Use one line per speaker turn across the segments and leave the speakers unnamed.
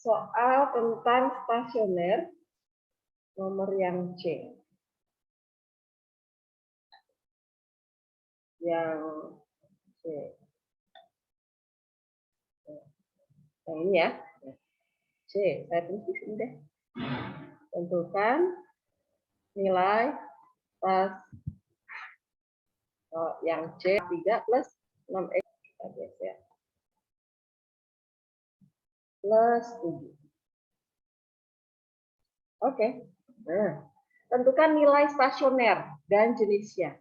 soal tentang stasioner nomor yang C. Yang C. Yang ini ya. C, saya tulis di sini deh. Tentukan nilai pas yang C 3 plus 6X ya. Plus 7. Oke. Nah, tentukan nilai stasioner dan jenisnya.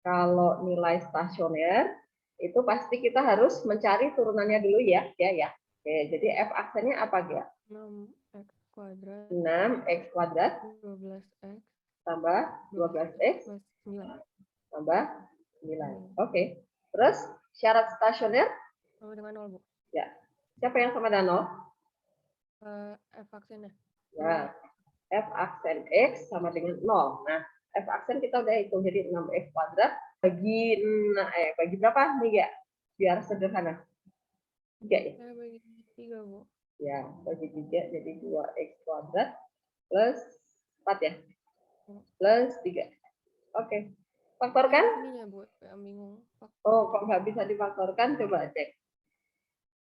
Kalau nilai stasioner itu pasti kita harus mencari turunannya dulu ya, ya. Oke, jadi F aksennya apa ya?
6x kuadrat.
6x kuadrat
12x
tambah 12x
plus 9.
tambah 9. Oke. Terus syarat stasioner
Sama dengan 0, Bu.
Ya. Siapa yang sama dengan 0?
F aksennya.
Ya. F aksen X sama dengan 0. Nah, F aksen kita udah hitung, jadi 6x kuadrat bagi bagi berapa nih ya? Biar sederhana. 3 ya?
Saya bagi 3, Bu.
Ya, bagi 3 jadi 2x kuadrat plus 4 ya? Plus 3. Oke. Faktorkan?
Ininya, Bu, yang bingung.
Oh, kok nggak bisa difaktorkan? Coba cek.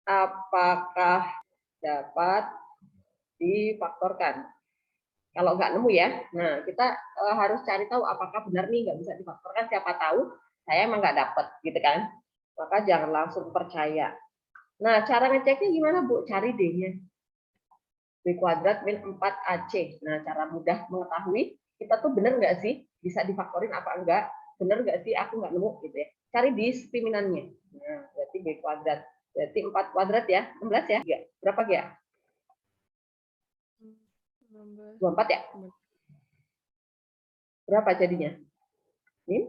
Apakah dapat difaktorkan? Kalau nggak nemu ya, nah kita harus cari tahu apakah benar nih nggak bisa difaktorkan. Siapa tahu saya emang nggak dapat, gitu kan? Maka jangan langsung percaya. Nah, cara ngeceknya gimana, Bu? Cari D-nya. B kuadrat min 4AC. Nah, cara mudah mengetahui kita tuh benar nggak sih bisa difaktorin apa enggak? Benar nggak sih aku nggak nemu gitu ya. Cari diskriminannya. Nah, berarti B kuadrat. Berarti 4 kuadrat ya, 16 ya? Berapa ya? 24 ya? Berapa jadinya? Min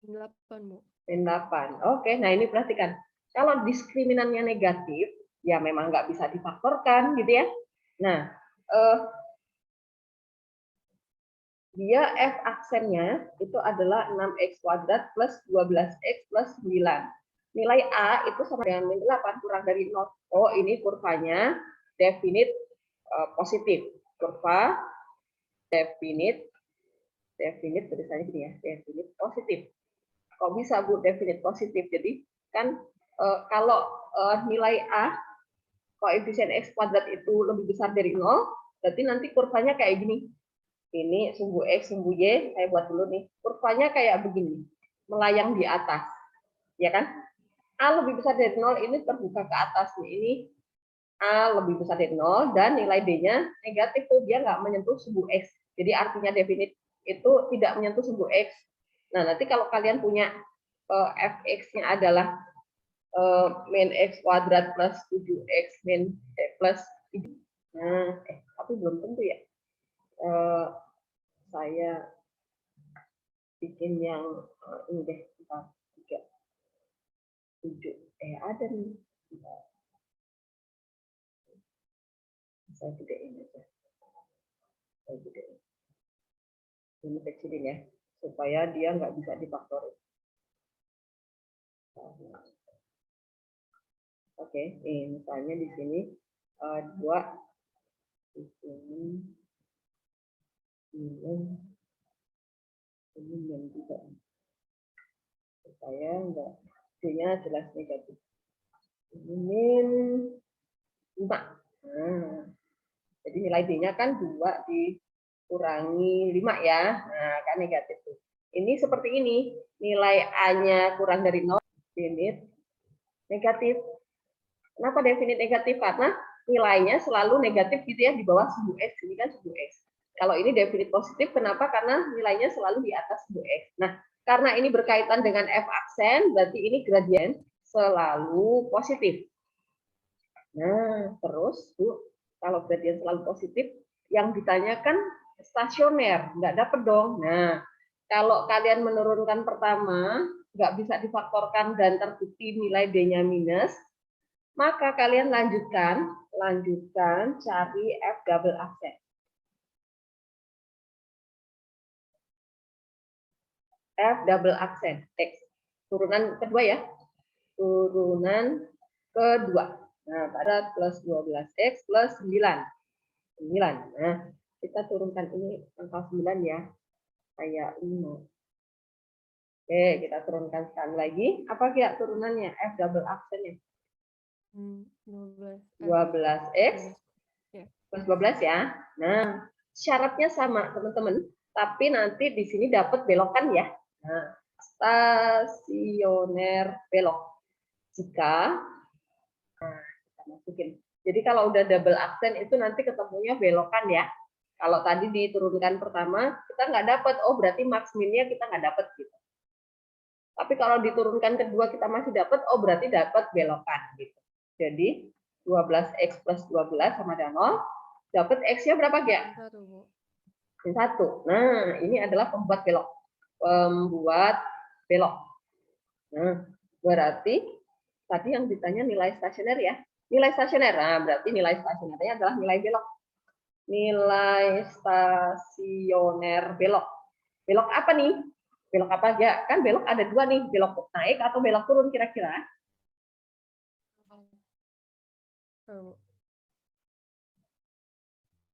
8, Bu.
Min 8. Oke, nah ini perhatikan. Kalau diskriminannya negatif, ya memang nggak bisa difaktorkan gitu ya. Nah, dia F aksennya itu adalah 6x kuadrat plus 12x plus 9. Nilai A itu sama dengan min 8 kurang dari 0. Oh, ini kurvanya definite positif. Kurva definite tulisannya gini ya, definite positif. Kok bisa, Bu, definite positif? Jadi kan kalau nilai A koefisien X kuadrat itu lebih besar dari 0, berarti nanti kurvanya kayak gini. Ini sumbu X, sumbu Y, saya buat dulu nih. Kurvanya kayak begini, melayang di atas. Ya kan? A lebih besar dari 0, ini terbuka ke atas nih. Ini A lebih besar dari 0, dan nilai D-nya negatif tuh, dia nggak menyentuh sumbu X. Jadi artinya definite itu tidak menyentuh sumbu X. Nah, nanti kalau kalian punya Fx-nya adalah min X kuadrat plus 7X min plus 3. Nah, tapi belum tentu ya. Saya bikin yang ini deh, 4, 3, 7. Ada nih. Saya gedein aja. Saya gedein. Ini kecilin ya, supaya dia nggak bisa difaktorin. Oke, misalnya di sini 2, di sini ini yang juga, supaya nggak D-nya jelas negatif. Ini min 5. Nah, jadi nilai D-nya kan 2 dikurangi 5 ya. Nah, kan negatif tuh. Ini seperti ini, nilai A-nya kurang dari 0, definite negatif. Kenapa definite negatif? Karena nilainya selalu negatif gitu ya, di bawah sumbu X. Ini kan sumbu X. Kalau ini definite positif, kenapa? Karena nilainya selalu di atas sumbu X. Nah, karena ini berkaitan dengan F aksen, berarti ini gradien selalu positif. Nah, terus Bu, kalau gradien selalu positif, yang ditanyakan stasioner, nggak dapet dong. Nah, kalau kalian menurunkan pertama, nggak bisa difaktorkan dan terbukti nilai D-nya minus, maka kalian lanjutkan cari F double aksen. F double aksen X. Turunan kedua ya. Turunan kedua. Nah, pada plus 12X plus 9. 9. Nah, kita turunkan ini angka 9 ya. Kayak 5. Oke, kita turunkan sekali lagi. Apa ya turunannya? F double aksennya. 12X
Ya.
plus 12 ya. Nah, syaratnya sama, teman-teman. Tapi nanti di sini dapat belokan ya. Nah, stasioner belok. Jika kita masukin. Jadi kalau udah double aksen itu nanti ketemunya belokan ya. Kalau tadi diturunkan pertama, kita nggak dapat. Oh, berarti max minnya kita nggak dapat gitu. Tapi kalau diturunkan kedua kita masih dapat, oh berarti dapat belokan gitu. Jadi 12X plus 12 sama dengan 0. Dapat X-nya berapa, Gia?
1, Bu.
1. Nah, ini adalah pembuat belok. Pembuat belok. Nah, berarti tadi yang ditanya nilai stasioner ya. Nilai stasioner. Nah, berarti nilai stasionernya adalah nilai belok. Nilai stasioner belok. Belok apa nih? Belok apa aja? Kan belok ada dua nih, belok naik atau belok turun kira-kira?
Bu.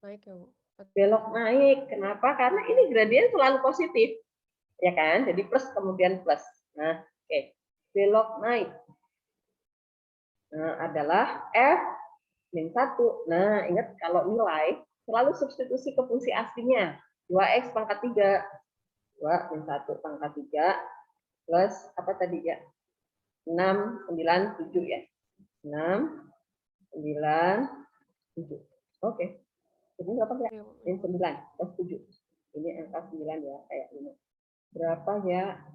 Naik ya, Bu.
Belok naik. Kenapa? Karena ini gradien selalu positif. Ya kan? Jadi plus kemudian plus. Nah, oke. Belok naik. Nah, adalah F min 1. Nah, ingat kalau nilai selalu substitusi ke fungsi aslinya. 2X pangkat 3. 2 min 1 pangkat 3 plus apa tadi ya? 6, 9, 7 ya. 6, 9, 7. Oke. Jadi berapa ya? Min 9 plus 7. Ini angka 9 ya, kayak ini. Berapa ya?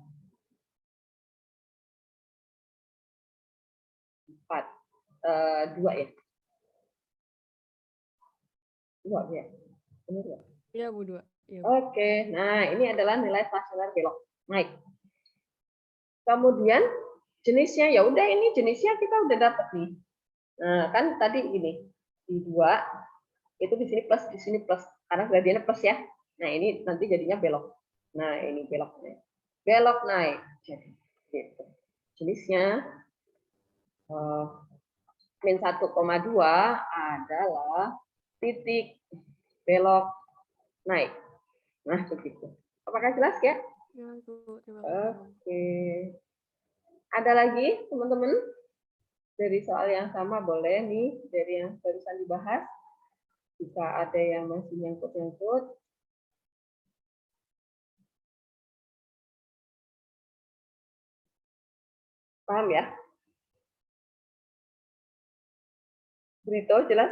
4. 2 ya? 2 ya? Benar ya?
Iya, Bu, 2. Iya, Bu.
Oke, nah ini adalah nilai stasioner belok naik. Kemudian jenisnya ya udah ini jenisnya kita udah dapat nih. Nah, kan tadi ini di 2 itu di sini plus, di sini plus karena gradiennya plus ya. Nah, ini nanti jadinya belok. Nah, ini belok naik. Belok naik. Jadi gitu. Jenisnya min 1,2 adalah titik belok naik. Nah, begitu. Apakah jelas ya?
Ya, Bu. Terima kasih, Bu.
Oke. Ada lagi, teman-teman? Dari soal yang sama boleh nih, dari yang barusan dibahas. Jika ada yang masih nyangkut-nyangkut. Paham ya? Brito, jelas?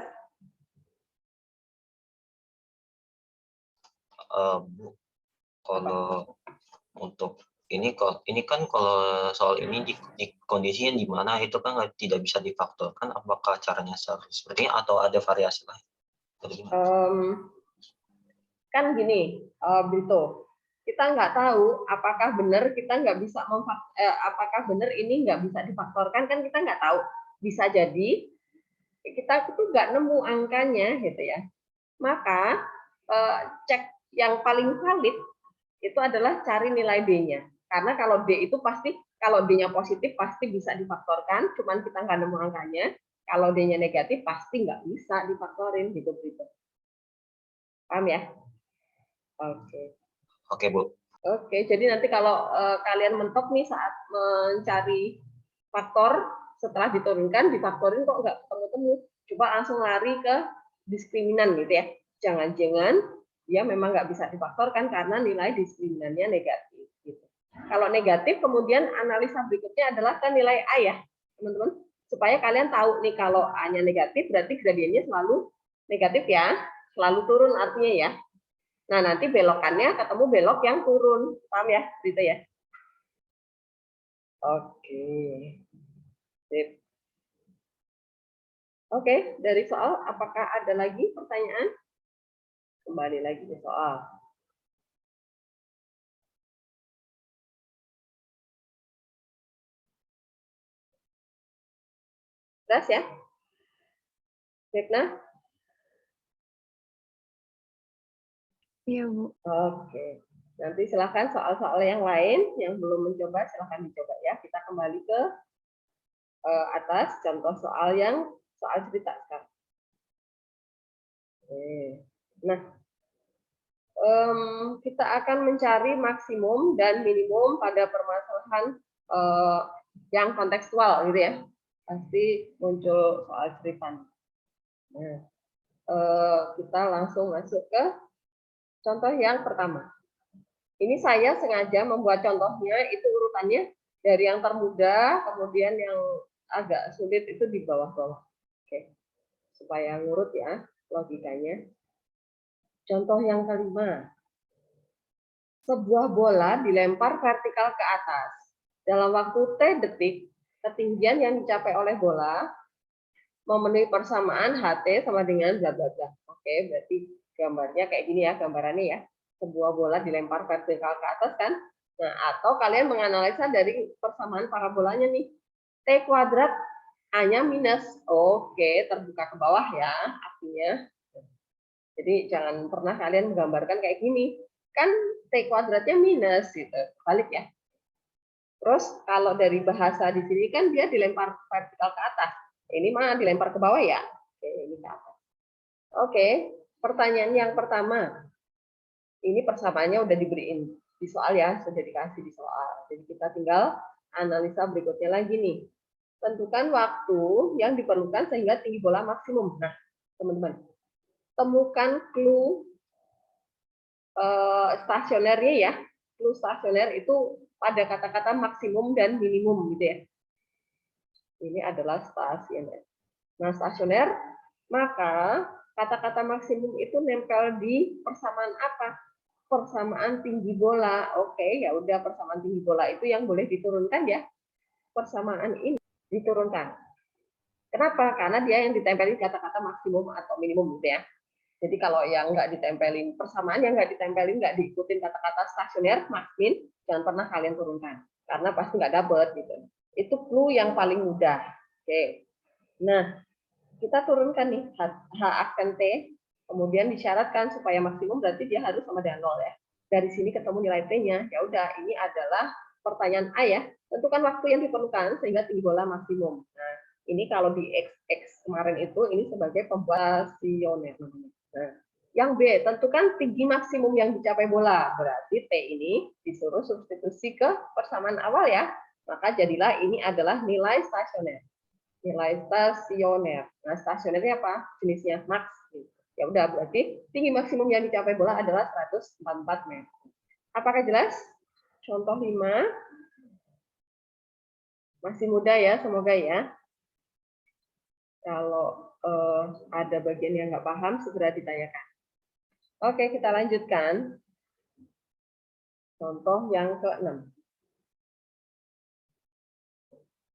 Bu, kalau untuk ini kan kalau soal ini di kondisinya di mana itu kan tidak bisa difaktorkan, apakah caranya seperti ini atau ada variasi lain?
Kan gini, Brito, kita nggak tahu apakah benar kita nggak bisa apakah benar ini nggak bisa difaktorkan, kan kita nggak tahu. Bisa jadi kita itu nggak nemu angkanya gitu ya. Maka cek yang paling valid itu adalah cari nilai D-nya. Karena kalau D itu pasti, kalau D-nya positif pasti bisa difaktorkan, cuman kita nggak nemu angkanya. Kalau D-nya negatif pasti nggak bisa difaktorin gitu. Paham ya? Oke.
Oke, Bu.
Oke, jadi nanti kalau kalian mentok nih saat mencari faktor, setelah diturunkan, difaktorin kok nggak ketemu-temu, coba langsung lari ke diskriminan gitu ya. Jangan-jangan dia memang nggak bisa difaktorkan karena nilai diskriminannya negatif. Gitu. Kalau negatif, kemudian analisa berikutnya adalah kan nilai A ya, teman-teman. Supaya kalian tahu nih kalau A-nya negatif, berarti gradiennya selalu negatif ya, selalu turun artinya ya. Nah, nanti belokannya ketemu belok yang turun. Paham ya? Gitu ya? Oke. Sip. Oke, dari soal, apakah ada lagi pertanyaan? Kembali lagi ke soal. Jelas ya? Rekna?
Iya, Bu.
Oke. Nanti silahkan soal-soal yang lain yang belum mencoba, silahkan dicoba ya. Kita kembali ke atas contoh soal cerita sekarang. Nah, kita akan mencari maksimum dan minimum pada permasalahan yang kontekstual gitu ya. Pasti muncul soal cerita. Nah, kita langsung masuk ke contoh yang pertama. Ini saya sengaja membuat contohnya itu urutannya dari yang termudah, kemudian yang agak sulit itu di bawah-bawah. Oke. Supaya ngurut ya logikanya. Contoh yang kelima. Sebuah bola dilempar vertikal ke atas. Dalam waktu T detik, ketinggian yang dicapai oleh bola memenuhi persamaan HT sama dengan bla bla bla. Oke, berarti gambarnya kayak gini ya, gambarannya ya. Sebuah bola dilempar vertikal ke atas kan. Nah, atau kalian menganalisa dari persamaan parabolanya nih. T kuadrat A-nya minus. Oke, terbuka ke bawah ya artinya. Jadi jangan pernah kalian menggambarkan kayak gini. Kan T kuadratnya minus gitu. Balik ya. Terus kalau dari bahasa di sini kan dia dilempar vertikal ke atas. Ini mah dilempar ke bawah ya. Oke, ini ke atas. Oke, pertanyaan yang pertama. Ini persamaannya udah diberiin di soal ya, sudah dikasih di soal. Jadi kita tinggal analisa berikutnya lagi nih. Tentukan waktu yang diperlukan sehingga tinggi bola maksimum. Nah, teman-teman, temukan clue stasionernya ya. Clue stasioner itu pada kata-kata maksimum dan minimum gitu ya. Ini adalah stasioner. Nah, stasioner, maka kata-kata maksimum itu nempel di persamaan apa? Persamaan tinggi bola. Oke, ya udah persamaan tinggi bola itu yang boleh diturunkan ya. Persamaan ini diturunkan. Kenapa? Karena dia yang ditempelin kata-kata maksimum atau minimum gitu ya. Jadi kalau yang nggak ditempelin, persamaan yang nggak ditempelin, nggak diikutin kata-kata stasioner, maksin, jangan pernah kalian turunkan. Karena pasti nggak dapet gitu. Itu clue yang paling mudah. Oke. Nah, kita turunkan nih H aksen T, kemudian disyaratkan supaya maksimum berarti dia harus sama dengan 0 ya. Dari sini ketemu nilai T-nya, ya udah ini adalah pertanyaan A ya. Tentukan waktu yang diperlukan sehingga tinggi bola maksimum. Nah, ini kalau di XX kemarin itu ini sebagai pembuasioner namanya. Nah, yang B, tentukan tinggi maksimum yang dicapai bola. Berarti T ini disuruh substitusi ke persamaan awal ya. Maka jadilah ini adalah nilai stasioner. Nilai stasioner. Nah, stasionernya apa? Jenisnya max. Ya udah, berarti tinggi maksimum yang dicapai bola adalah 144 meter. Apakah jelas? Contoh 5. Masih mudah ya, semoga ya. Kalau ada bagian yang nggak paham, segera ditanyakan. Oke, kita lanjutkan. Contoh yang ke-6.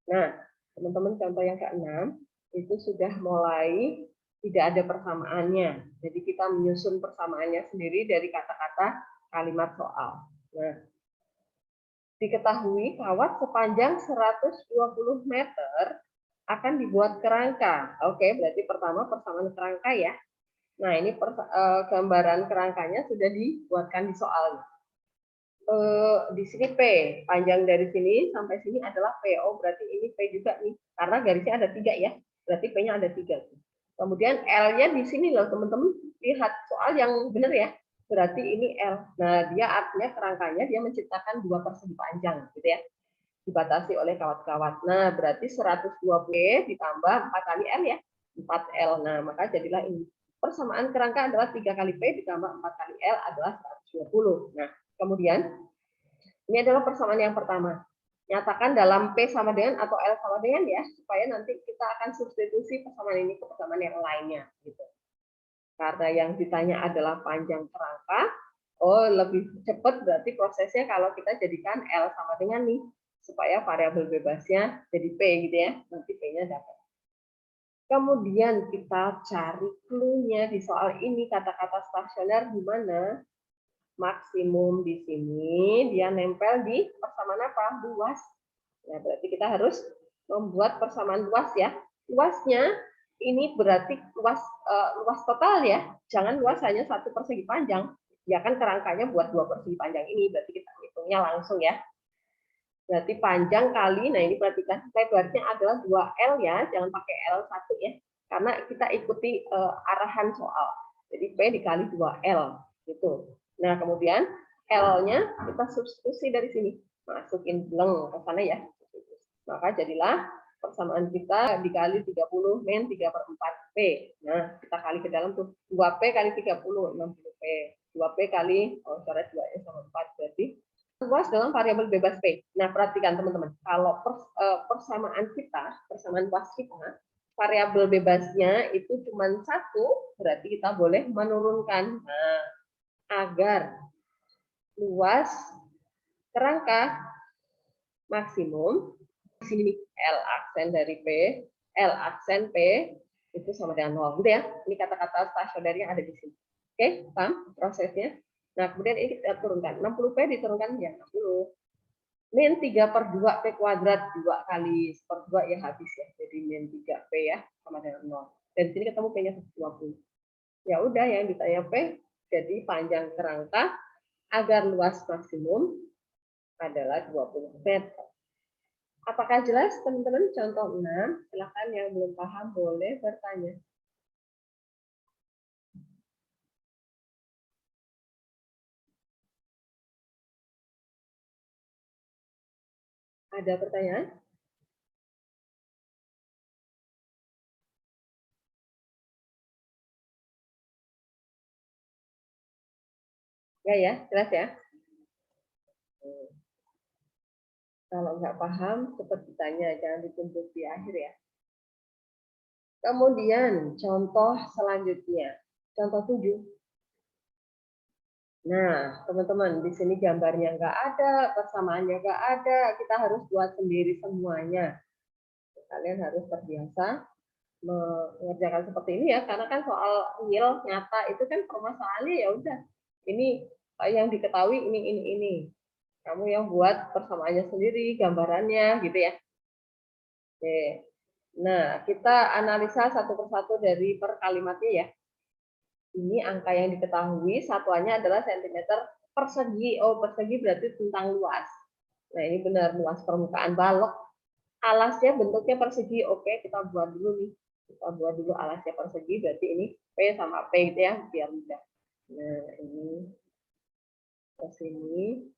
Nah, teman-teman, contoh yang ke-6 itu sudah mulai tidak ada persamaannya. Jadi kita menyusun persamaannya sendiri dari kata-kata kalimat soal. Nah, diketahui kawat sepanjang 120 meter akan dibuat kerangka. Oke, berarti pertama persamaan kerangka ya. Nah, ini gambaran kerangkanya sudah dibuatkan di soal. Di sini P, panjang dari sini sampai sini adalah P. Oh, berarti ini P juga nih, karena garisnya ada 3 ya. Berarti P-nya ada 3. Kemudian L-nya di sini loh, teman-teman. Lihat soal yang benar ya. Berarti ini L. Nah, dia artinya kerangkanya dia menciptakan 2 persegi panjang, gitu ya. Dibatasi oleh kawat-kawat. Nah, berarti 120 P ditambah 4 kali L ya. 4L. Nah, maka jadilah ini. Persamaan kerangka adalah 3 kali P ditambah 4 kali L adalah 120. Nah, kemudian, ini adalah persamaan yang pertama. Nyatakan dalam P sama dengan atau L sama dengan ya, supaya nanti kita akan substitusi persamaan ini ke persamaan yang lainnya. Gitu. Karena yang ditanya adalah panjang kerangka, oh lebih cepat berarti prosesnya kalau kita jadikan L sama dengan nih, supaya variabel bebasnya jadi P gitu ya, nanti P-nya dapat. Kemudian kita cari clue-nya di soal ini, kata-kata stasioner di mana? Maksimum di sini dia nempel di persamaan apa? Luas. Nah, berarti kita harus membuat persamaan luas ya. Luasnya ini berarti luas total ya. Jangan luas hanya 1 persegi panjang. Ya kan kerangkanya buat 2 persegi panjang ini, berarti kita hitungnya langsung ya. Berarti panjang kali, nah ini perhatikan, lebarnya adalah 2L ya, jangan pakai L1 ya. Karena kita ikuti arahan soal. Jadi P dikali 2L. Gitu. Nah, kemudian L-nya kita substitusi dari sini. Masukin bleng ke sana ya. Maka jadilah persamaan kita dikali 30 min 3/4 P. Nah, kita kali ke dalam tuh 2P kali 30, 60P. 2P kali, coret 2 sama 4, berarti luas dalam variabel bebas P. Nah, perhatikan teman-teman, kalau persamaan luas kita, variabel bebasnya itu cuma satu, berarti kita boleh menurunkan. Nah, agar luas kerangka maksimum, di sini nih, L aksen dari P, L aksen P, itu sama dengan 0. Gitu ya, ini kata-kata stasioner yang ada di sini. Oke, paham prosesnya? Nah, kemudian ini kita turunkan. 60P diturunkan ya 60. Min 3/2 P kuadrat 2 kali 1/2 ya habis ya. Jadi min 3P ya sama dengan 0. Dan di sini ketemu P-nya 120. Ya udah yang ditanya P, jadi panjang kerangka agar luas maksimum adalah 20 meter. Apakah jelas teman-teman? Contoh 6, silakan yang belum paham boleh bertanya. Ada pertanyaan? Ya, jelas ya. Kalau nggak paham, cepat ditanya, jangan dituntut di akhir ya. Kemudian contoh selanjutnya, contoh 7. Nah, teman-teman, di sini gambarnya nggak ada, persamaannya nggak ada, kita harus buat sendiri semuanya. Kalian harus terbiasa mengerjakan seperti ini ya, karena kan soal real, nyata, itu kan permasalahannya ya udah. Ini yang diketahui ini. Kamu yang buat persamaannya sendiri, gambarannya gitu ya. Oke. Nah, kita analisa satu persatu dari per kalimatnya ya. Ini angka yang diketahui, satuannya adalah sentimeter persegi. Oh, persegi berarti tentang luas. Nah, ini benar, luas permukaan balok. Alasnya bentuknya persegi. Oke, kita buat dulu nih. Kita buat dulu alasnya persegi, berarti ini P sama P gitu ya, biar mudah. Nah, ini ke sini,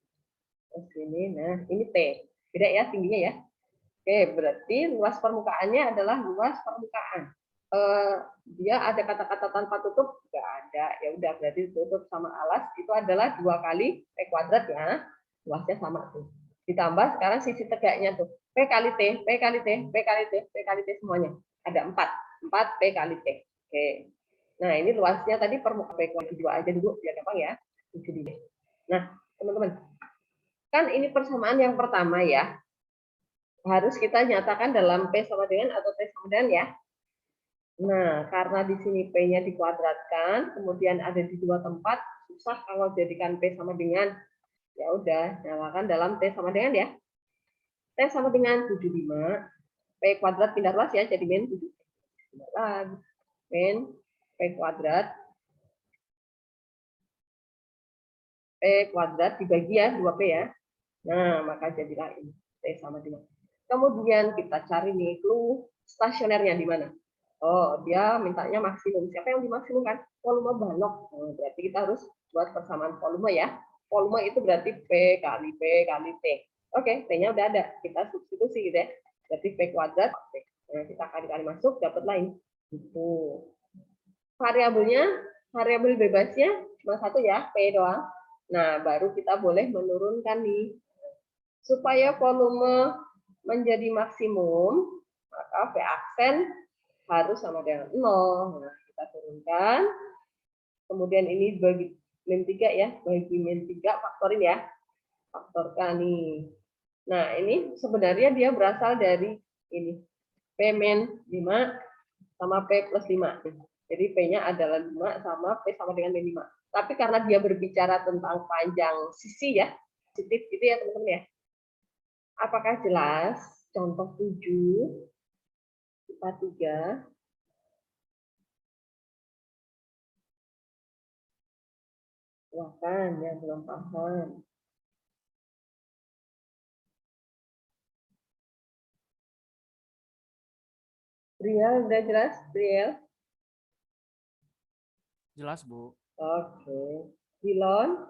ke sini. Nah, ini T. Beda ya tingginya ya. Oke, berarti luas permukaannya adalah luas permukaan. Dia ada kata-kata tanpa tutup? Nggak ada. Ya udah, berarti tutup sama alas itu adalah 2 kali P kuadrat ya. Luasnya sama tuh. Ditambah sekarang sisi tegaknya tuh. P kali T, P kali T, P kali T, P kali T semuanya. Ada 4. 4 P kali T. Oke. Nah, ini luasnya tadi permukaan P kuadrat 2 aja dulu, biar gampang ya. Nah, teman-teman. Kan ini persamaan yang pertama ya. Harus kita nyatakan dalam P sama dengan atau T sama dengan ya. Nah, karena di sini P-nya dikuadratkan, kemudian ada di dua tempat, susah kalau jadikan P sama dengan. Ya udah, nyalakan dalam T sama dengan ya. T sama dengan 75. P kuadrat pindah luas ya, jadi min 7. Lagi. Min P kuadrat. P kuadrat dibagi ya, 2P ya. Nah, maka jadilah ini. T sama dengan. Kemudian kita cari nih clue stasionernya di mana. Oh, dia mintanya maksimum. Siapa yang dimaksimumkan? Volume balok. Oh, berarti kita harus buat persamaan volume ya. Volume itu berarti P kali T. Oke, T-nya udah ada. Kita substitusi gitu ya. Berarti P kuadrat. Nah, kita kali-kali masuk, dapat lain. Itu. Variabel bebasnya cuma satu ya, P doang. Nah, baru kita boleh menurunkan nih. Supaya volume menjadi maksimum, maka V aksen harus sama dengan 0. Nah, kita turunkan. Kemudian ini bagi min 3 ya, bagi min 3 faktorin ya. Faktorkan nih. Nah, ini sebenarnya dia berasal dari ini. P min 5 sama P plus 5. Jadi P-nya adalah 5 sama P sama dengan min 5. Tapi karena dia berbicara tentang panjang sisi ya, positif gitu ya teman-teman ya. Apakah jelas? Contoh 7, IPA 3. Silakan yang belum paham. Briel, udah jelas, Briel?
Jelas, Bu.
Oke. Dilon,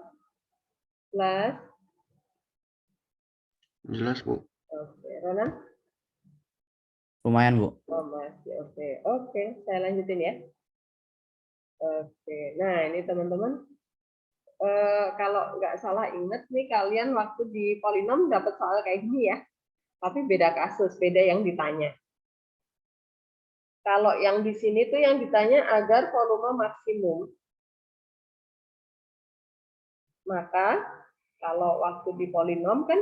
jelas?
Jelas, Bu.
Oke. Ronan?
Lumayan, Bu.
Oh, masih oke. Oke, saya lanjutin ya. Oke. Nah, ini teman-teman, kalau nggak salah ingat nih kalian waktu di polinom dapat soal kayak gini ya. Tapi beda kasus, beda yang ditanya. Kalau yang di sini tuh yang ditanya agar volume maksimum. Maka kalau waktu di polinom kan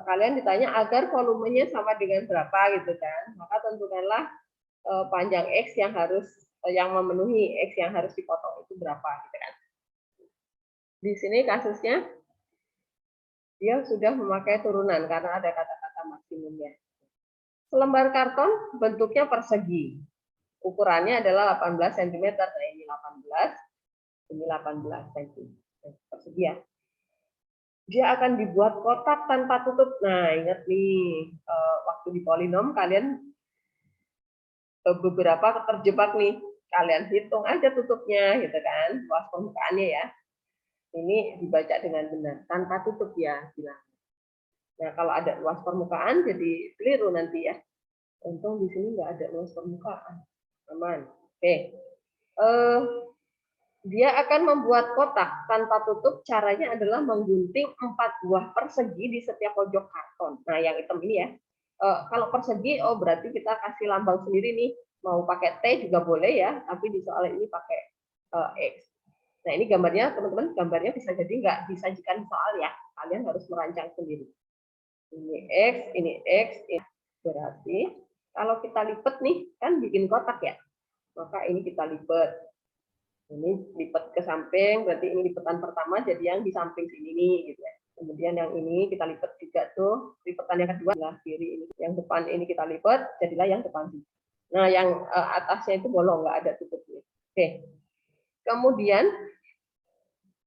kalian ditanya agar volumenya sama dengan berapa gitu kan. Maka tentukanlah panjang X yang memenuhi X yang harus dipotong itu berapa gitu kan. Di sini kasusnya dia sudah memakai turunan karena ada kata-kata maksimumnya. Selembar karton bentuknya persegi. Ukurannya adalah 18 cm. Nah, ini 18 cm persegi ya. Dia akan dibuat kotak tanpa tutup. Nah, ingat nih, waktu di polinom kalian beberapa terjebak nih. Kalian hitung aja tutupnya gitu kan, luas permukaannya ya. Ini dibaca dengan benar, tanpa tutup ya bilang. Nah, kalau ada luas permukaan jadi keliru nanti ya. Untung di sini nggak ada luas permukaan. Aman. Oke. Dia akan membuat kotak tanpa tutup. Caranya adalah menggunting 4 buah persegi di setiap pojok karton. Nah, yang hitam ini ya. Kalau persegi, oh berarti kita kasih lambang sendiri nih. Mau pakai T juga boleh ya, tapi di soal ini pakai X. Nah, ini gambarnya, teman-teman, gambarnya bisa jadi nggak disajikan soal ya. Kalian harus merancang sendiri. Ini X, ini X, ini. Berarti kalau kita lipat nih, kan bikin kotak ya. Maka ini kita lipat. Ini lipat ke samping, berarti ini lipatan pertama jadi yang di samping sini nih, gitu ya. Kemudian yang ini kita lipat juga tuh, lipatan yang kedua adalah kiri ini. Yang depan ini kita lipat, jadilah yang depan sini. Nah, yang atasnya itu bolong, nggak ada tutupnya. Oke. Kemudian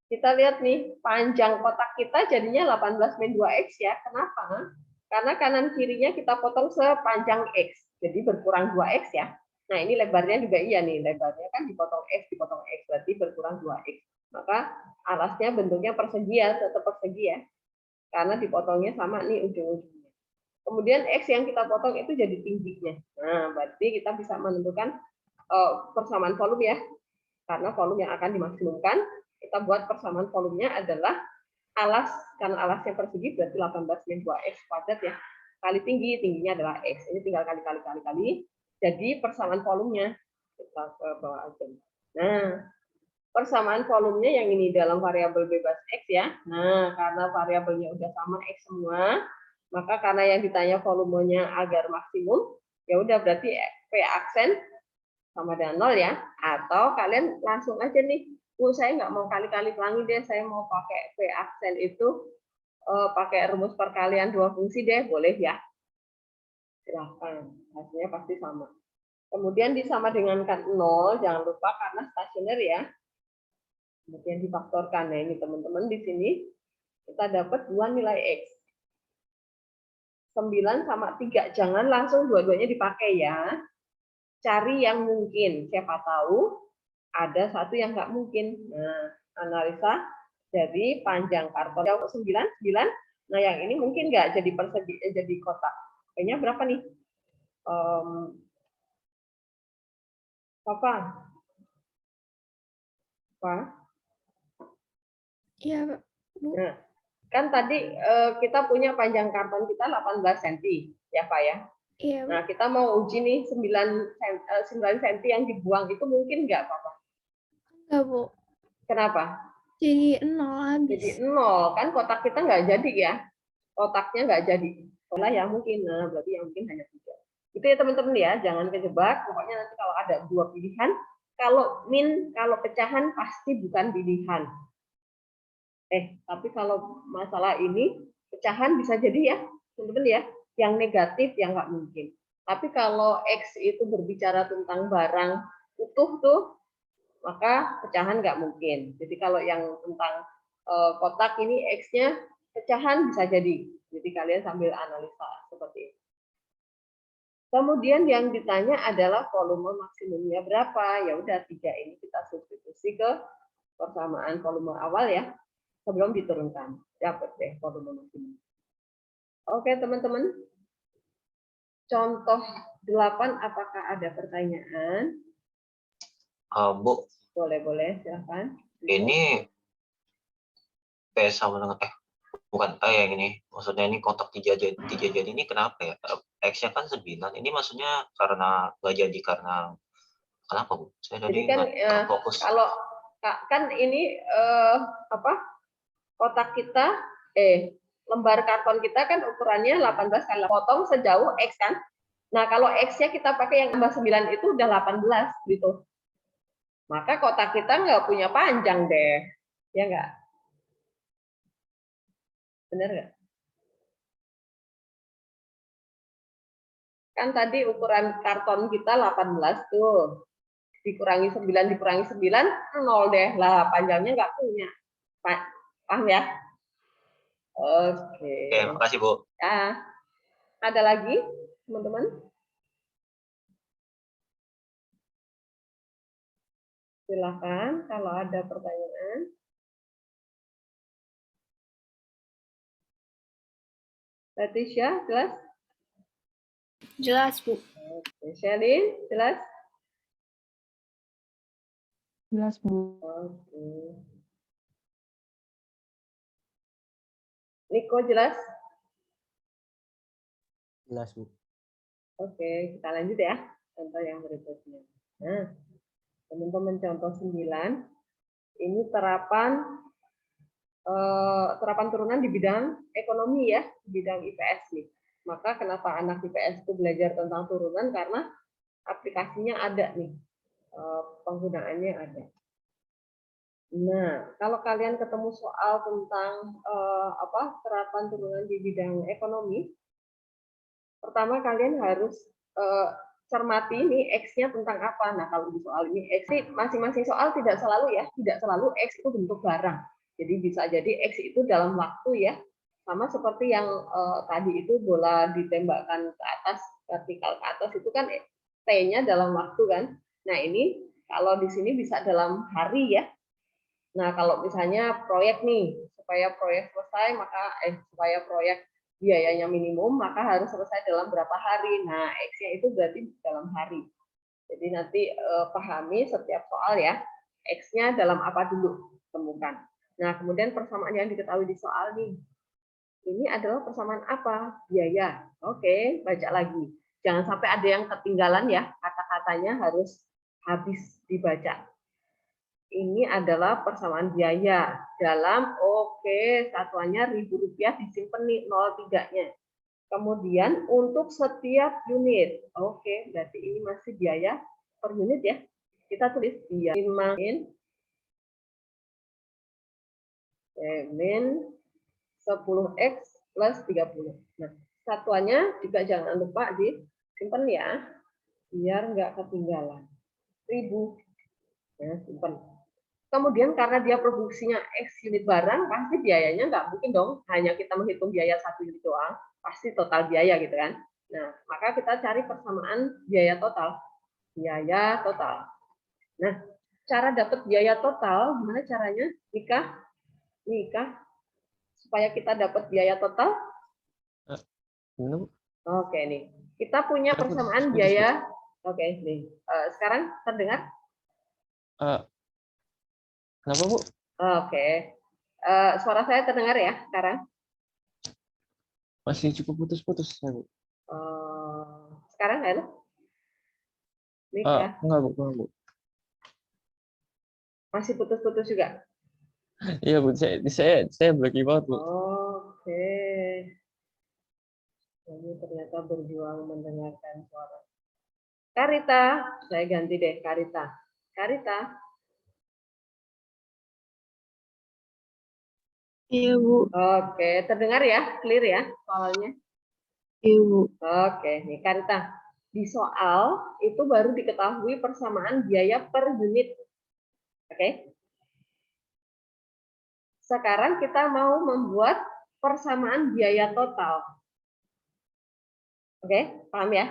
kita lihat nih, panjang kotak kita jadinya 18-2x ya. Kenapa? Karena kanan kirinya kita potong sepanjang x, jadi berkurang 2x ya. Nah, ini lebarnya juga iya nih, lebarnya kan dipotong X, berarti berkurang 2X. Maka alasnya bentuknya persegi ya, tetap persegi ya. Karena dipotongnya sama nih ujung-ujungnya. Kemudian X yang kita potong itu jadi tingginya. Nah, berarti kita bisa menentukan persamaan volume ya. Karena volume yang akan dimaksimumkan, kita buat persamaan volumenya adalah alas, karena alasnya persegi berarti 18-2X kuadrat ya. Kali tingginya adalah X. Ini tinggal kali. Jadi persamaan volumenya kita ke bawah aja. Nah, persamaan volumenya yang ini dalam variabel bebas X ya. Nah, karena variabelnya udah sama X semua, maka karena yang ditanya volumenya agar maksimum, ya udah berarti P aksen sama dengan 0 ya. Atau kalian langsung aja nih, saya nggak mau kali-kali pelangi deh, saya mau pakai P aksen itu pakai rumus perkalian 2 fungsi deh, boleh ya. Silahkan, hasilnya pasti sama. Kemudian disama dengankan 0, jangan lupa karena stasioner ya. Kemudian difaktorkan. Nah, ini teman-teman di sini kita dapat 2 nilai X. 9 sama 3, jangan langsung dua-duanya dipakai ya. Cari yang mungkin, siapa tahu ada satu yang nggak mungkin. Nah, analisa dari panjang karton 9. Nah, yang ini mungkin nggak jadi persegi, jadi kotak. Kayaknya berapa nih? Apa?
Iya, Bu.
Nah, kan tadi kita punya panjang karton kita 18 cm, ya Pak ya?
Iya, Bu.
Nah, kita mau uji nih 9 cm yang dibuang itu mungkin nggak Pak?
Enggak, Bu.
Kenapa?
Jadi 0 habis.
Jadi 0, kan kotak kita nggak jadi ya? Kotaknya nggak jadi. Olah yang mungkin, nah berarti yang mungkin hanya 3. Itu ya teman-teman ya, jangan kejebak. Pokoknya nanti kalau ada 2 pilihan, kalau pecahan pasti bukan pilihan. Tapi kalau masalah ini, pecahan bisa jadi ya, teman-teman ya, yang negatif yang nggak mungkin. Tapi kalau X itu berbicara tentang barang utuh tuh, maka pecahan nggak mungkin. Jadi kalau yang tentang kotak ini X-nya pecahan bisa jadi. Jadi kalian sambil analisa seperti itu. Kemudian yang ditanya adalah volume maksimumnya berapa. Ya udah 3 ini kita substitusi ke persamaan volume awal ya. Sebelum diturunkan. Dapat deh volume maksimum. Oke, teman-teman. Contoh 8 apakah ada pertanyaan?
Bu,
Boleh, silakan.
ini P sama dengan bukan yang ini. Maksudnya ini kotak 3 jadi ini kenapa ya? X-nya kan 9. Ini maksudnya karena nggak jadi karena kenapa, Bu? Saya
Jadi
tadi
kan
nggak fokus.
kalau kan ini kotak kita lembar karton kita kan ukurannya 18 kali potong sejauh X kan. Nah, kalau X-nya kita pakai yang tambah 9 itu udah 18 gitu. Maka kotak kita nggak punya panjang deh. Ya nggak? Bener nggak? Kan tadi ukuran karton kita 18 tuh. Dikurangi 9, dikurangi 9, 0 deh. Lah, panjangnya nggak punya. Paham ya? Oke.
Oke, makasih, Bu.
Ya. Ada lagi, teman-teman? Silakan kalau ada pertanyaan. Leticia, jelas?
Jelas, Bu.
Oke. Shelly, jelas?
Jelas, Bu.
Oke. Niko, jelas?
Jelas, Bu.
Oke, kita lanjut ya. Contoh yang berikutnya. Nah, teman-teman contoh 9. Ini terapan turunan di bidang ekonomi ya, di bidang IPS nih. Maka kenapa anak IPS itu belajar tentang turunan? Karena aplikasinya ada nih, penggunaannya ada. Nah, kalau kalian ketemu soal tentang terapan turunan di bidang ekonomi, pertama kalian harus cermati ini X-nya tentang apa. Nah, kalau di soal ini X, masing-masing soal tidak selalu ya, tidak selalu X itu bentuk barang. Jadi bisa jadi X itu dalam waktu ya, sama seperti yang tadi itu bola ditembakkan ke atas, vertikal ke atas itu kan T-nya dalam waktu kan. Nah, ini kalau di sini bisa dalam hari ya. Nah, kalau misalnya proyek nih, supaya proyek selesai, maka supaya proyek biayanya minimum, maka harus selesai dalam berapa hari. Nah, X-nya itu berarti dalam hari. Jadi nanti pahami setiap soal ya, X-nya dalam apa dulu temukan. Nah, kemudian persamaan yang diketahui di soal nih. Ini adalah persamaan apa? Biaya. Oke, baca lagi. Jangan sampai ada yang ketinggalan ya, kata-katanya harus habis dibaca. Ini adalah persamaan biaya dalam satuannya Rp1.000 disimpan nih 03-nya. Kemudian untuk setiap unit. Oke, berarti ini masih biaya per unit ya. Kita tulis biaya min 10X plus 30. Nah, satuannya juga jangan lupa disimpan ya, biar nggak ketinggalan. 1000. Ya, simpan. Kemudian karena dia produksinya X unit barang, pasti biayanya nggak mungkin dong hanya kita menghitung biaya 1 unit doang, pasti total biaya gitu kan. Nah, maka kita cari persamaan biaya total. Biaya total. Nah, cara dapat biaya total, gimana caranya? Nikah, supaya kita dapat biaya total. Oke nih, kita punya persamaan biaya. Oke, nih. Sekarang terdengar?
Kenapa, Bu?
Oke. Suara saya terdengar ya sekarang?
Masih cukup putus-putus, Bu.
Sekarang halo? Nikah.
Enggak, Bu.
Masih putus-putus juga?
Iya, Bu. Saya breaking banget, Bu.
Oke. Ini ternyata berjuang mendengarkan suara. Karita, saya ganti deh Karita. Karita.
Iya, Bu.
Oke, terdengar ya? Clear ya soalnya?
Iya, Bu.
Oke, nih Karita. Di soal itu baru diketahui persamaan biaya per unit. Oke. Sekarang kita mau membuat persamaan biaya total. Oke, paham ya?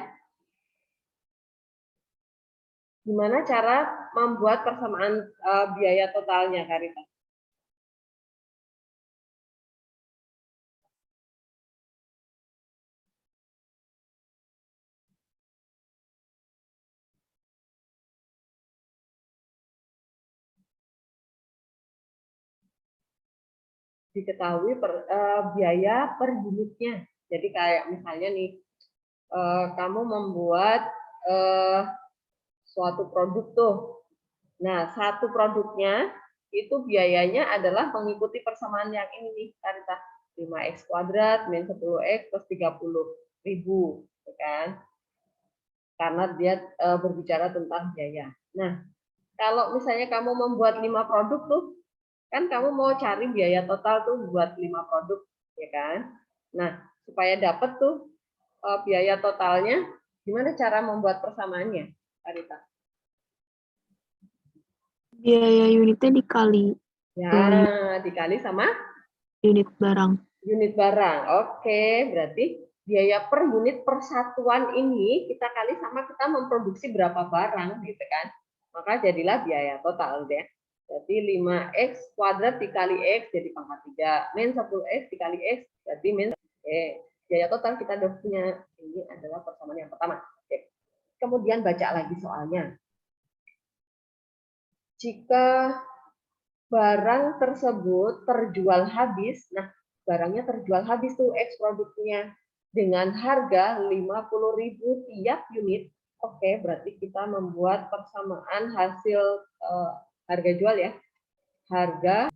Gimana cara membuat persamaan biaya totalnya, Karita? Diketahui biaya per unitnya. Jadi kayak misalnya nih, kamu membuat suatu produk tuh. Nah, satu produknya itu biayanya adalah mengikuti persamaan yang ini nih, Karita. 5x kuadrat min 10x plus 30.000, kan? Karena dia berbicara tentang biaya. Nah, kalau misalnya kamu membuat 5 produk tuh, kan kamu mau cari biaya total tuh buat 5 produk, ya kan? Nah, supaya dapat tuh biaya totalnya, gimana cara membuat persamaannya, Karita?
Biaya unitnya dikali
Ya, dikali sama
unit barang.
unit barang. Oke, berarti biaya per unit persatuan ini kita kali sama kita memproduksi berapa barang, gitu kan? Maka jadilah biaya total deh. Jadi 5x kuadrat dikali x jadi pangkat 3. Min 10x dikali x berarti min. Oke, biaya total kita udah punya. Ini adalah persamaan yang pertama. Oke. Kemudian baca lagi soalnya. Jika barang tersebut terjual habis, nah barangnya terjual habis tuh X produknya dengan harga 50.000 tiap unit. Oke, berarti kita membuat persamaan hasil harga jual ya. Harga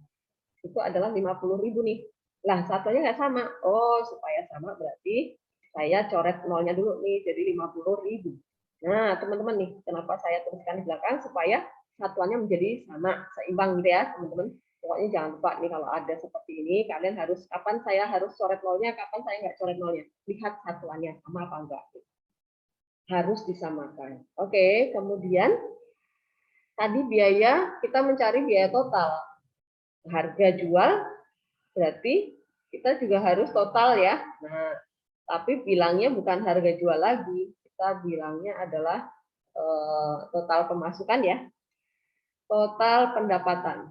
itu adalah 50.000 nih. Lah, satunya nggak sama. Oh, supaya sama berarti saya coret nolnya dulu nih, jadi 50.000. Nah, teman-teman nih, kenapa saya tuliskan di belakang? Supaya satuannya menjadi sama, seimbang gitu ya, teman-teman. Pokoknya jangan lupa nih kalau ada seperti ini, kalian harus, kapan saya harus coret nolnya, kapan saya nggak coret nolnya. Lihat satuannya sama apa enggak. Harus disamakan. Oke, kemudian tadi biaya, kita mencari biaya total. Harga jual berarti kita juga harus total ya. Nah, tapi bilangnya bukan harga jual lagi, kita bilangnya adalah total pemasukan ya. Total pendapatan.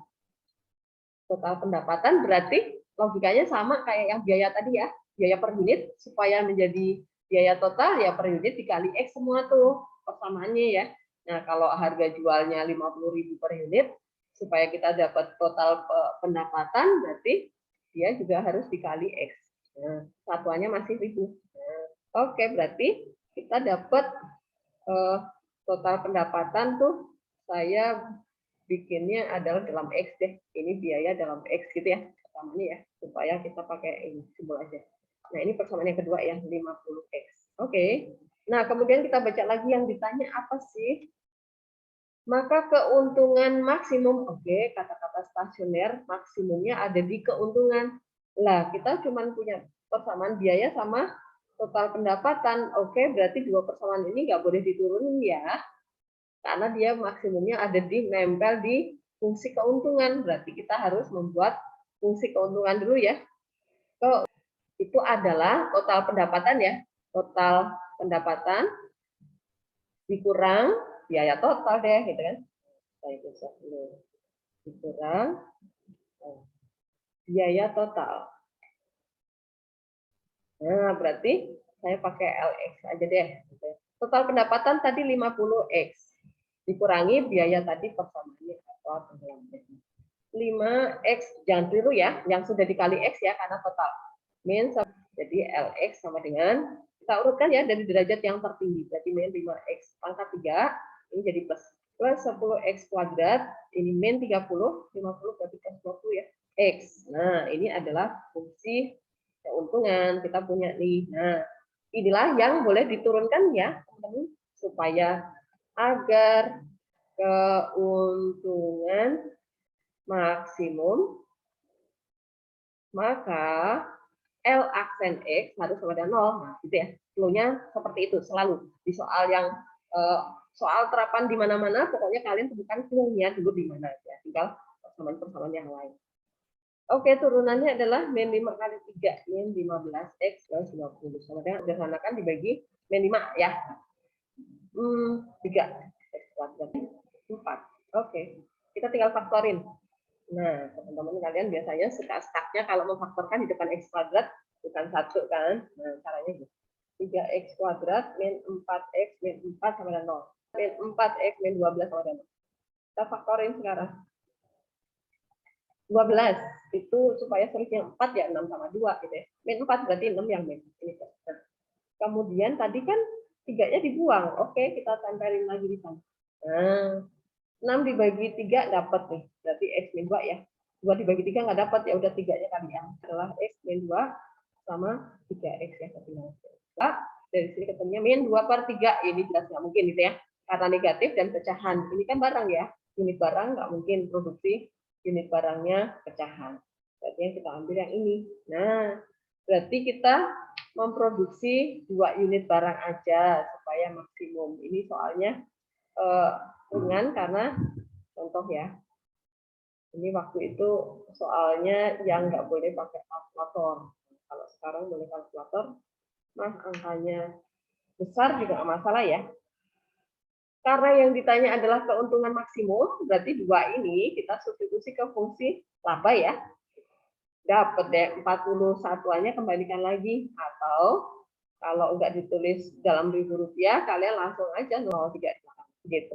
Total pendapatan berarti logikanya sama kayak yang biaya tadi ya. Biaya per unit supaya menjadi biaya total ya per unit dikali X semua tuh persamaannya ya. Nah, kalau harga jualnya 50.000 per unit, supaya kita dapat total pendapatan berarti dia juga harus dikali X. Nah, satuannya masih 1.000. Nah, oke, berarti kita dapat total pendapatan tuh saya bikinnya adalah dalam X deh. Ini biaya dalam X gitu ya. Pertamanya ya, supaya kita pakai ini simbol aja. Nah, ini persamaan yang kedua ya, 50X. Oke. Nah, kemudian kita baca lagi yang ditanya apa sih? Maka keuntungan maksimum, oke, kata-kata stasioner maksimumnya ada di keuntungan. Lah, kita cuma punya persamaan biaya sama total pendapatan. Oke, berarti dua persamaan ini nggak boleh diturunin ya. Karena dia maksimumnya ada di nempel di fungsi keuntungan. Berarti kita harus membuat fungsi keuntungan dulu ya. Itu adalah total pendapatan ya. Total pendapatan dikurang biaya total deh, gitu kan. Saya tulis dulu. Dikurang biaya total. Nah, berarti saya pakai LX aja deh. Total pendapatan tadi 50X. Dikurangi biaya tadi persamaannya apa 5X, jangan keliru ya, yang sudah dikali X ya, karena total. Min, jadi LX sama dengan, kita urutkan ya dari derajat yang tertinggi, berarti min 5X pangkat 3, ini jadi plus. Plus 10X kuadrat, ini min 30, 50 berarti plus 20 ya, X. Nah, ini adalah fungsi keuntungan, kita punya nih. Nah, inilah yang boleh diturunkan ya, teman-teman, supaya agar keuntungan maksimum, maka L aksen X harus sama dengan 0. Nah, gitu ya. Flow-nya seperti itu selalu. Di soal yang soal terapan di mana-mana, pokoknya kalian temukan flow-nya dulu di mana ya. Tinggal persamaan-persamaan yang lain. Oke, turunannya adalah min 5 kali 3, min 15X plus 20. Sama dengan sederhanakan dibagi min 5 ya. 3. kuadrat 4. Oke, kita tinggal faktorin. Nah, teman-teman kalian biasanya suka stuck-nya kalau memfaktorkan di depan X kuadrat bukan 1 kan. Nah, caranya gitu. 3X kuadrat min 4X min 4 sama dengan 0. Min 4X min 12 sama dengan 0. Kita faktorin sekarang. 12 itu supaya selisihnya 4 ya 6 sama 2 gitu ya. Min 4 berarti 6 yang min. Ini. Nah, kemudian tadi kan 3-nya dibuang. Oke, kita tempelin lagi di sana. Nah, 6 dibagi 3 dapat nih. Berarti X min 2 ya. 2 dibagi 3 nggak dapat, ya udah 3-nya kalian. Adalah X min 2 sama 3X ya. Dari sini ketemunya min 2/3. Ini jelas nggak mungkin gitu ya. Kata negatif dan pecahan. Ini kan barang ya. Unit barang nggak mungkin produksi. Unit barangnya pecahan. Berarti yang kita ambil yang ini. Nah, berarti kita memproduksi 2 unit barang aja supaya maksimum. Ini soalnya ringan karena contoh ya, ini waktu itu soalnya yang nggak boleh pakai kalkulator. Kalau sekarang boleh kalkulator, nah angkanya besar juga nggak masalah ya. Karena yang ditanya adalah keuntungan maksimum, berarti 2 ini kita substitusi ke fungsi laba ya. Dapat deh 41-nya kembalikan lagi, atau kalau nggak ditulis dalam ribu rupiah, kalian langsung aja 0,3 gitu.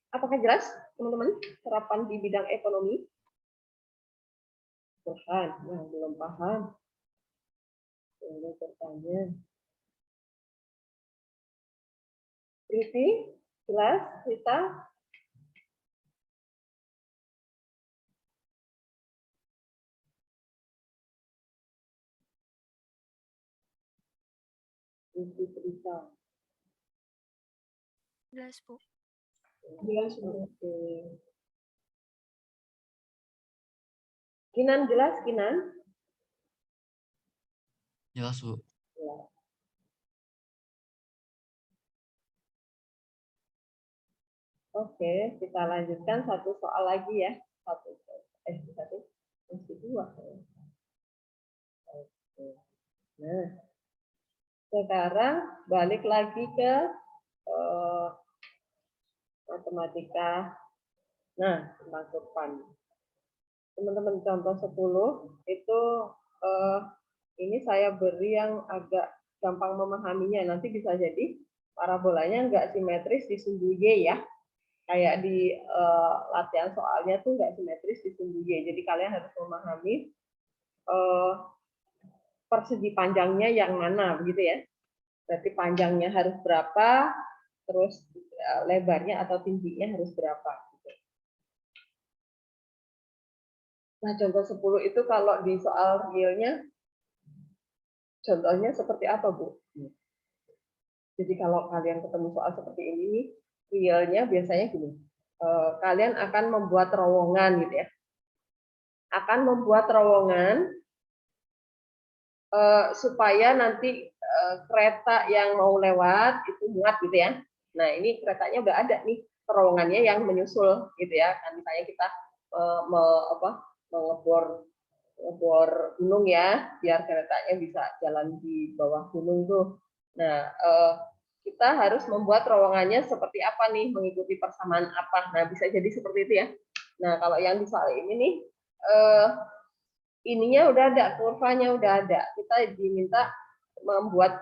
Apakah jelas, teman-teman, serapan di bidang ekonomi? Bukan, yang belum paham. Boleh bertanya. Riti, jelas, Rita? Rita.
Jelas, Bu.
Jelas, oke. Kinan jelas, Kinan?
Jelas, Bu.
Ya. Oke, kita lanjutkan satu soal lagi ya. Satu, masih 2. Oke. Nah, sekarang balik lagi ke matematika. Nah, tentang kurvan. Teman-teman contoh 10 itu ini saya beri yang agak gampang memahaminya. Nanti bisa jadi parabolanya nggak simetris di sumbu Y ya. Kayak di latihan soalnya tuh nggak simetris di sumbu Y. Jadi kalian harus memahami persegi panjangnya yang mana begitu ya. Berarti panjangnya harus berapa, terus lebarnya atau tingginya harus berapa. Nah, contoh 10 itu kalau di soal realnya, contohnya seperti apa, Bu? Jadi kalau kalian ketemu soal seperti ini nih, realnya biasanya gini, kalian akan membuat terowongan gitu ya. Akan membuat terowongan supaya nanti kereta yang mau lewat itu muat gitu ya. Nah, ini keretanya udah ada nih terowongannya yang menyusul gitu ya. Kan misalnya kita mengebor gunung ya, biar keretanya bisa jalan di bawah gunung tuh. Nah, kita harus membuat terowongannya seperti apa nih, mengikuti persamaan apa. Nah, bisa jadi seperti itu ya. Nah, kalau yang di soal ini nih, ininya udah ada, kurvanya udah ada. Kita diminta membuat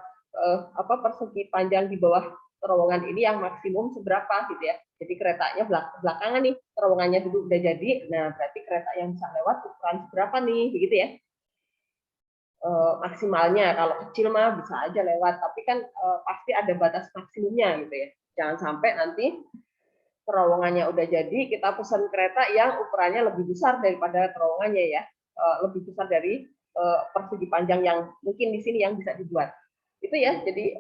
persegi panjang di bawah terowongan ini yang maksimum seberapa gitu ya. Jadi keretanya belakangan nih, terowongannya dulu udah jadi. Nah, berarti kereta yang bisa lewat ukuran seberapa nih, begitu ya. Maksimalnya kalau kecil mah bisa aja lewat, tapi kan pasti ada batas maksimumnya gitu ya. Jangan sampai nanti terowongannya udah jadi, kita pesan kereta yang ukurannya lebih besar daripada terowongannya ya. Lebih besar dari persegi panjang yang mungkin di sini yang bisa dibuat. Itu ya, jadi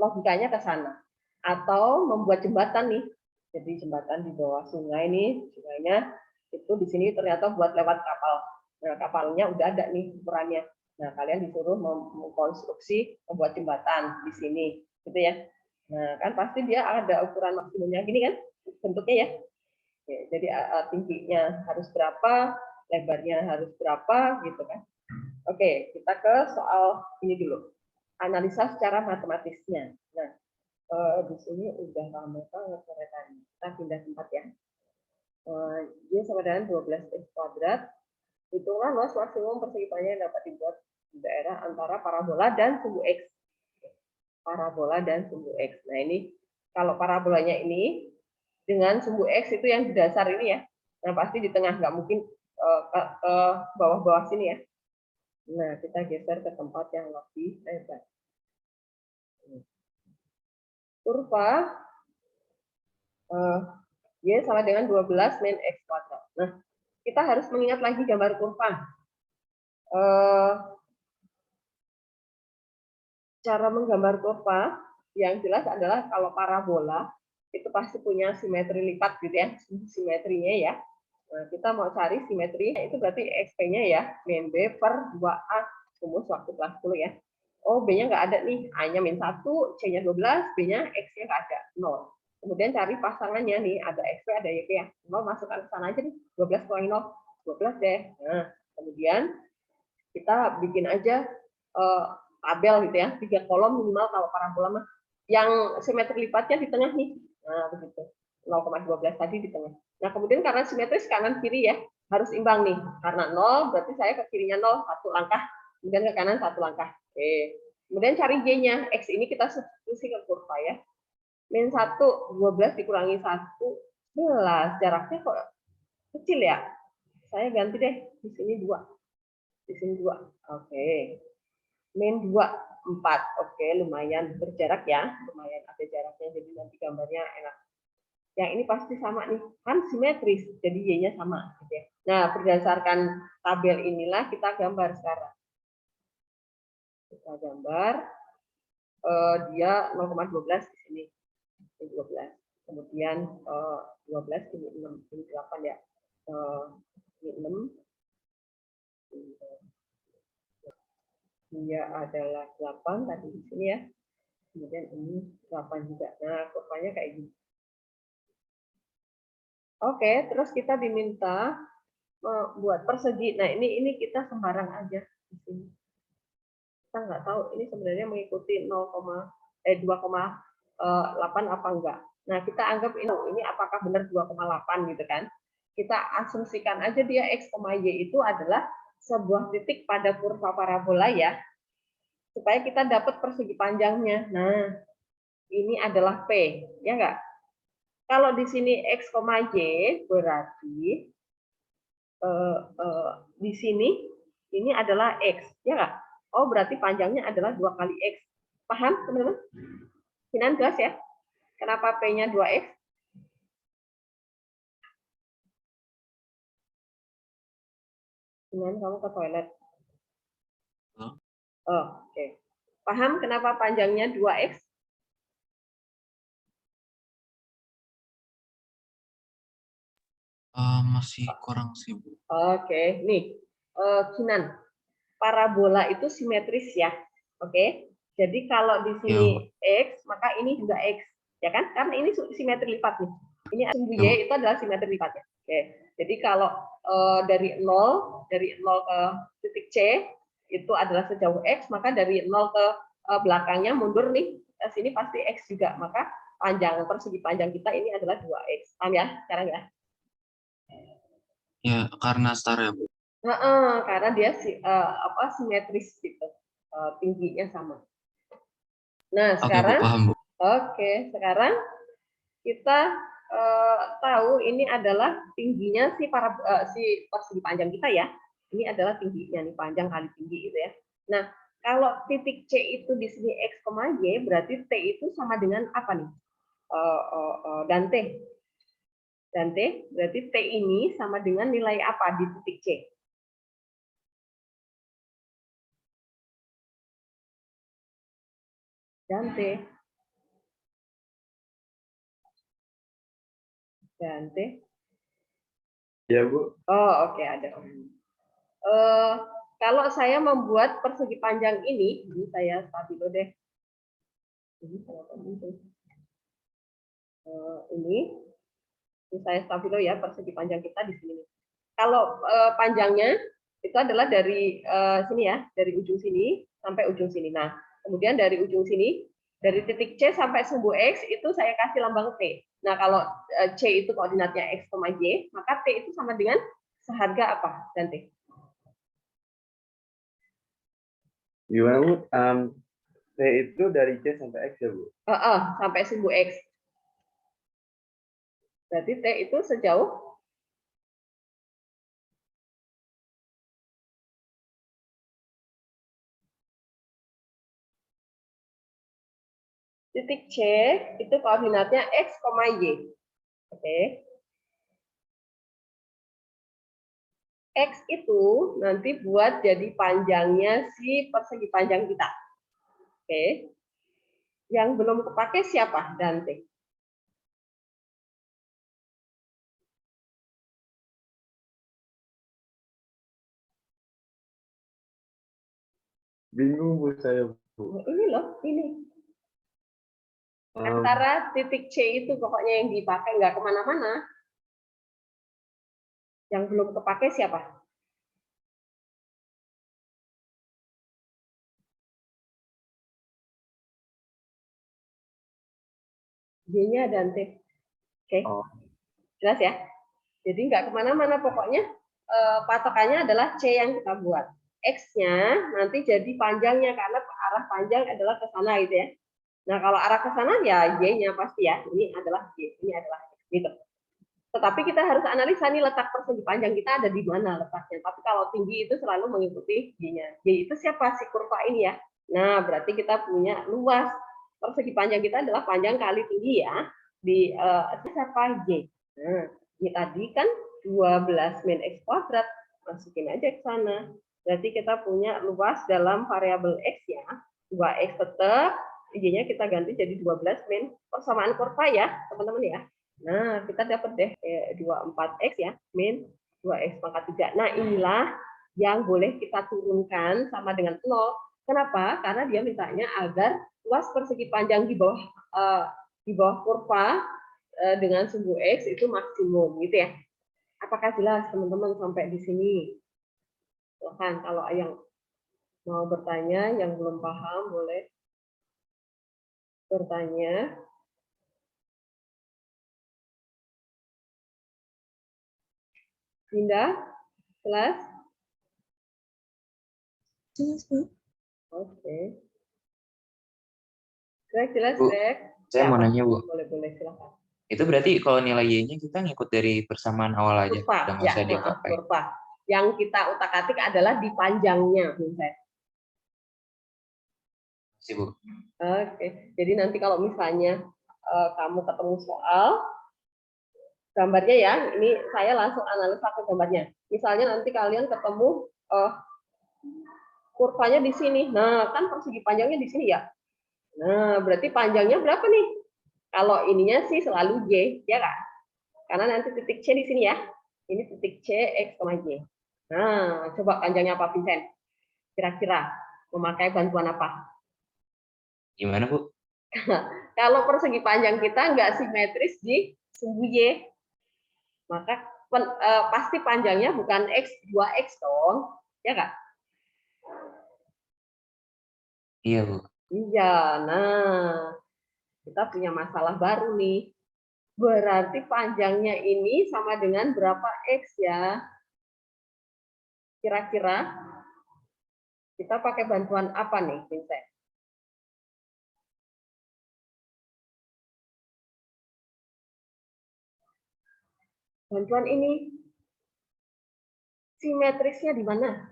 logikanya ke sana. Atau membuat jembatan nih. Jadi jembatan di bawah sungai nih, sungainya itu di sini ternyata buat lewat kapal. Nah, kapalnya udah ada nih ukurannya. Nah, kalian disuruh mengkonstruksi membuat jembatan di sini, gitu ya. Nah, kan pasti dia ada ukuran maksimumnya gini kan bentuknya ya. Oke, jadi tingginya harus berapa, lebarnya harus berapa gitu kan. Oke, kita ke soal ini dulu. Analisa secara matematisnya. Nah, Di sini udah ramai banget keretanya. Kita pindah tempat ya. Y sama dengan 12x kuadrat. Hitunglah luas maksimum persegi panjang yang dapat dibuat di daerah antara parabola dan sumbu X. Parabola dan sumbu X. Nah ini kalau parabolanya ini dengan sumbu X itu yang di dasar ini ya. Nah pasti di tengah, nggak mungkin ke bawah-bawah sini ya. Nah kita geser ke tempat yang lebih lebar. Kurva Y sama dengan 12 min X kuadrat. Nah, kita harus mengingat lagi gambar kurva. Cara menggambar kurva yang jelas adalah kalau parabola itu pasti punya simetri lipat gitu ya, simetrinya ya. Nah, kita mau cari simetri, itu berarti XP-nya ya, min B per 2A, rumus waktu kelas 10 ya. Oh, B-nya nggak ada nih, A-nya min 1, C-nya 12, B-nya X-nya nggak ada, 0. Kemudian cari pasangannya nih, ada XP, ada YP ya. 0 masukkan ke sana aja nih, 12 kurangi 0, 12 deh. Nah, kemudian kita bikin aja tabel gitu ya, 3 kolom minimal kalau parabola mah. Yang simetri lipatnya di tengah nih. Nah, begitu. 0,12 tadi di tengah. Nah, kemudian karena simetris kanan kiri ya, harus imbang nih. Karena 0 berarti saya ke kirinya 0, 1 langkah, kemudian ke kanan 1 langkah. Oke. Kemudian cari Y-nya. X ini kita substitusi ke kurva ya. Min 1, 12 dikurangi 1, 11. Jaraknya kok kecil ya? Saya ganti deh. Di sini 2. Di sini 2. Oke. Min 2, 4. Oke, lumayan berjarak ya. Lumayan ada jaraknya, jadi nanti gambarnya enak. Yang ini pasti sama nih. Kan simetris, jadi Y-nya sama. Gitu ya. Nah, berdasarkan tabel inilah kita gambar sekarang. Kita gambar. Dia 0,12 di sini. 12. Kemudian 12 ini 6, ini 8 ya. Ini 6. Dia adalah 8 tadi di sini ya. Kemudian ini 8 juga. Nah, kurvanya kayak gini. Oke, terus kita diminta buat persegi. Nah, ini kita sembarang aja di sini. Kita nggak tahu ini sebenarnya mengikuti 2,8 apa enggak. Nah, kita anggap ini apakah benar 2,8 gitu kan. Kita asumsikan aja dia X, Y itu adalah sebuah titik pada kurva parabola ya. Supaya kita dapat persegi panjangnya. Nah, ini adalah P, ya enggak? Kalau di sini X, Y berarti di sini ini adalah X, ya enggak? Oh, berarti panjangnya adalah 2 kali X. Paham, teman-teman? Sinan jelas ya? Kenapa P-nya 2X? Sinan, kamu ke toilet. Oh, oke. Paham kenapa panjangnya 2X?
Masih kurang sibuk.
Oke, nih. Kinan, parabola itu simetris ya. Oke. Jadi kalau di sini X, maka ini juga X. Ya kan? Karena ini simetri lipat nih. Ini sumbu Y itu adalah simetri lipatnya. Oke. Jadi kalau dari 0 ke titik C itu adalah sejauh X, maka dari 0 ke belakangnya mundur nih. Ke sini pasti X juga. Maka panjang persegi panjang kita ini adalah 2X. Paham ya sekarang ya?
Ya, karena setara ya, Bu.
Karena dia simetris gitu, tingginya sama. Nah sekarang,
Oke, Bu, paham, Bu.
Oke, sekarang kita tahu ini adalah tingginya si persegi panjang kita ya. Ini adalah tingginya nih, panjang kali tinggi gitu ya. Nah kalau titik C itu di sini X, Y berarti T itu sama dengan apa nih? Dan T. Dan T, berarti T ini sama dengan nilai apa di titik C? Dan T. Dan T.
Ya, Bu.
Oh, oke, ada. Kalau saya membuat persegi panjang ini saya stabilo deh. Ini saya stabilo ya persegi panjang kita di sini. Kalau panjangnya itu adalah dari sini ya, dari ujung sini sampai ujung sini. Nah, kemudian dari ujung sini Dari titik C sampai sumbu X itu saya kasih lambang T. Nah, kalau C itu koordinatnya X, Y, maka T itu sama dengan seharga apa, Dante?
Gimana, Bu? T itu dari C sampai X ya, Bu?
Sampai sumbu X. Berarti T itu sejauh titik C itu koordinatnya X, Y. Oke. X itu nanti buat jadi panjangnya si persegi panjang kita. Oke. Yang belum kepake siapa? Dante.
Bingung, Bu, saya, Bu.
Ini loh, ini. Antara titik C itu pokoknya yang dipakai nggak kemana-mana. Yang belum kepake siapa? G-nya Dante. Oke. Jelas ya? Jadi nggak kemana-mana, pokoknya patokannya adalah C yang kita buat. X-nya nanti jadi panjangnya, karena arah panjang adalah ke sana gitu ya. Nah, kalau arah ke sana ya Y-nya pasti ya. Ini adalah Y, ini adalah X gitu. Tetapi kita harus analisa nih letak persegi panjang kita ada di mana letaknya. Tapi kalau tinggi itu selalu mengikuti Y-nya. Y itu siapa? Si kurva ini ya. Nah, berarti kita punya luas. Persegi panjang kita adalah panjang kali tinggi ya. Di siapa? Y. Nah, ini tadi kan 12 min X kuadrat. Masukin aja ke sana. Berarti kita punya luas dalam variabel X ya. 2X tetap. Y-nya kita ganti jadi 12 min persamaan kurva ya, teman-teman ya. Nah, kita dapat deh 24X ya, min 2X pangkat 3. Nah, inilah yang boleh kita turunkan sama dengan 0. Kenapa? Karena dia mintanya agar luas persegi panjang di bawah kurva dengan sumbu X itu maksimum gitu ya. Apakah jelas teman-teman sampai di sini? Silahkan kalau yang mau bertanya, yang belum paham boleh bertanya. Dinda, jelas?
Jelas, Bu.
Oke. Greg, jelas,
Bu,
Greg?
saya mau nanya, Bu.
Boleh, silakan.
Itu berarti kalau nilai Y-nya kita ngikut dari persamaan awal aja,
Kurva,
udah nggak usah dipakai.
kurva. Yang kita utak-atik adalah di panjangnya, Vincent.
Sih, Bu.
Oke, jadi nanti kalau misalnya kamu ketemu soal, gambarnya ya, ini saya langsung analisa ke gambarnya. Misalnya nanti kalian ketemu kurvanya di sini. Nah, kan persegi panjangnya di sini ya. Nah, berarti panjangnya berapa nih? Kalau ininya sih selalu Y, ya kan? Karena nanti titik C di sini ya. Ini titik C, X, Y. Nah, coba panjangnya apa, Vincent? Kira-kira memakai bantuan apa?
Gimana, Bu?
Kalau persegi panjang kita nggak simetris di sumbu Y, maka pasti panjangnya bukan X, 2X dong, ya nggak?
Iya, Bu.
Iya, nah kita punya masalah baru nih. Berarti panjangnya ini sama dengan berapa X ya? Kira-kira kita pakai bantuan apa nih, Vincent? Bantuan ini simetrisnya di mana?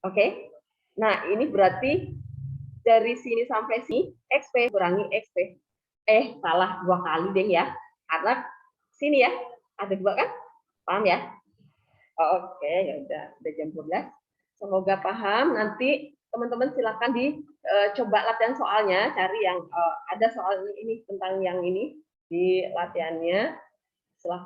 Oke. Nah, ini berarti dari sini sampai sini XP kurangi XP. Salah 2 kali deh ya. Karena sini ya, ada 2 kan? Paham ya? Oke, ya udah jam 12. Semoga paham. Nanti teman-teman silakan dicoba latihan soalnya, cari yang ada soal ini tentang yang ini di latihannya. Silakan